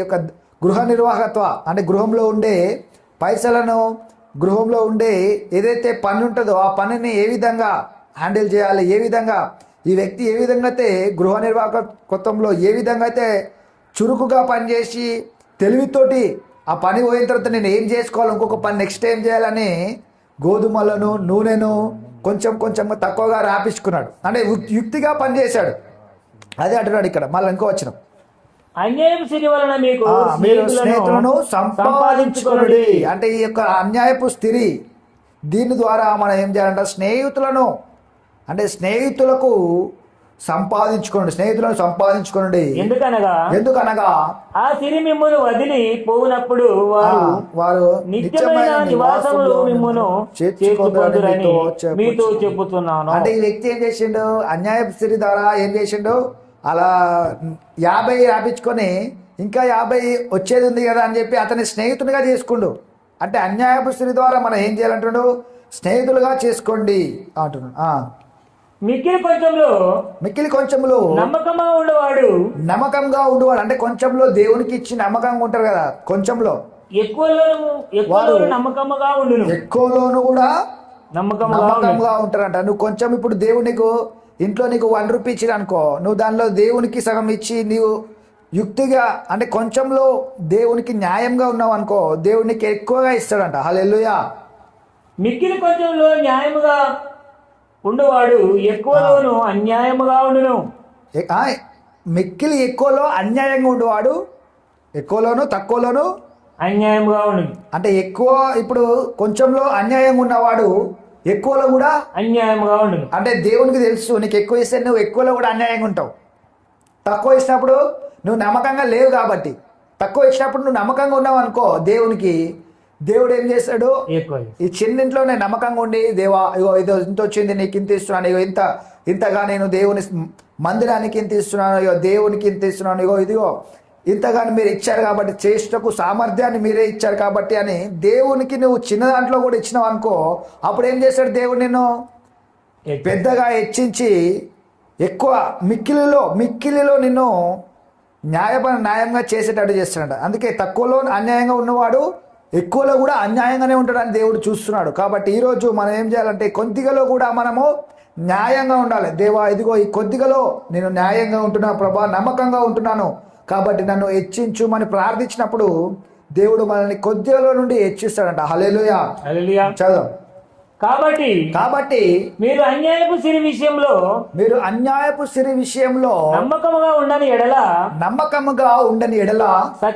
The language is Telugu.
యొక్క గృహ నిర్వాహకత్వ అంటే గృహంలో ఉండే పైసలను, గృహంలో ఉండే ఏదైతే పని ఉంటుందో ఆ పనిని ఏ విధంగా హ్యాండిల్ చేయాలి, ఏ విధంగా ఈ వ్యక్తి ఏ విధంగా అయితే గృహ నిర్వాహకత్వంలో ఏ విధంగా అయితే చురుకుగా పనిచేసి తెలివితోటి ఆ పని పోయిన తర్వాత నేను ఏం చేసుకోవాలి, ఇంకొక పని నెక్స్ట్ ఏం చేయాలని గోధుమలను నూనెను కొంచెం కొంచెం తక్కువగా రాపించుకున్నాడు. అంటే యుక్తిగా పనిచేశాడు. అదే అంటున్నాడు ఇక్కడ. మళ్ళీ ఇంకో వచ్చిన అన్యాయం సిరి వలన మీరు స్నేహితులను సంపాదించుకోండి. అంటే ఈ యొక్క అన్యాయపు స్థితి దీని ద్వారా మనం ఏం చేయాలంటే స్నేహితులను అంటే స్నేహితులకు స్నేహితులను సంపాదించుకోండి. ఎందుకనగా ఆ సిరి మిమ్మును వదిలి పోవునప్పుడు వారు నిత్యమైన నివాసంలో మిమ్మును చేర్చుకొందురని మీతో చెప్పుతున్నాను. అంటే ఈ వ్యక్తి ఏం చేసిండు? అన్యాయపు స్థితి ద్వారా ఏం చేసిండు? అలా 50 రాపించుకొని ఇంకా 50 వచ్చేది ఉంది కదా అని చెప్పి అతని స్నేహితునిగా చేసుకుండు. అంటే అన్యాయపు స్థితి ద్వారా మనం ఏం చేయాలంటున్నాడు? స్నేహితులుగా చేసుకోండి అంటున్నాడు. మిక్కిలి కొంచెంలో నమ్మకంగా ఉండేవాడు. అంటే కొంచెంలో దేవునికి ఇచ్చి నమ్మకంగా ఉంటారు కదా, కొంచెంలో ఎక్కువలోను కూడా నమ్మకంగా ఉంటారంట. నువ్వు కొంచెం ఇప్పుడు దేవునికి ఇంట్లో నీకు 1 రూపీ ఇచ్చిన అనుకో, నువ్వు దానిలో దేవునికి సగం ఇచ్చి నీవు యుక్తిగా అంటే కొంచెంలో దేవునికి న్యాయంగా ఉన్నావు అనుకో, దేవునికి ఎక్కువగా ఇస్తాడంట. హల్లెలూయా. మిక్కిలి కొంచెంలో న్యాయముగా ఉండేవాడు ఎక్కువలోను అన్యాయముగా ఉండును. మిక్కిలి ఎక్కువలో అన్యాయంగా ఉండేవాడు ఎక్కువలోను తక్కువలోను అన్యాయంగా ఉండు. అంటే ఎక్కువ ఇప్పుడు కొంచెంలో అన్యాయంగా ఉన్నవాడు ఎక్కువలో కూడా అన్యాయంగా ఉండు. అంటే దేవునికి తెలుసు నీకు ఎక్కువ ఇస్తే నువ్వు ఎక్కువలో కూడా అన్యాయంగా ఉంటావు. తక్కువ ఇచ్చినప్పుడు నువ్వు నమ్మకంగా లేవు కాబట్టి, తక్కువ ఇచ్చినప్పుడు నువ్వు నమ్మకంగా ఉన్నావు అనుకో దేవునికి, దేవుడు ఏం చేస్తాడు? ఈ చిన్నింట్లోనే నమ్మకంగా ఉండి దేవా ఇగో ఇదో ఇంత వచ్చింది నీకు ఇంత ఇస్తున్నాను, ఇగో ఇంతగా నేను దేవుని మందిరానికి ఇంత ఇస్తున్నాను, ఇగో దేవునికి ఇంత ఇస్తున్నాను, ఇదిగో ఇంతగాని మీరు ఇచ్చారు కాబట్టి చేష్టకు సామర్థ్యాన్ని మీరే ఇచ్చారు కాబట్టి అని దేవునికి నువ్వు చిన్న దాంట్లో కూడా ఇచ్చినావు అనుకో, అప్పుడు ఏం చేస్తాడు దేవుడు? నిన్ను పెద్దగా హెచ్చించి ఎక్కువ మిక్కిలిలో నిన్ను న్యాయంగా చేసేటట్టు చేస్తున్నాడు. అందుకే తక్కువలో అన్యాయంగా ఉన్నవాడు ఎక్కువలో కూడా అన్యాయంగానే ఉంటాడని దేవుడు చూస్తున్నాడు. కాబట్టి ఈరోజు మనం ఏం చేయాలంటే కొద్దిగలో కూడా మనము న్యాయంగా ఉండాలి. దేవా ఇదిగో ఈ కొద్దిగలో నేను న్యాయంగా ఉంటున్నాను ప్రభా, నమ్మకంగా ఉంటున్నాను కాబట్టి నన్ను హెచ్చించుమని ప్రార్థించినప్పుడు దేవుడు మనల్ని కొద్దిగలో నుండి హెచ్చిస్తాడంట. హల్లెలూయా. చదువు. కాబట్టి మీరు అన్యాయపు సిరి విషయంలో నమ్మకముగా ఉండని ఎడల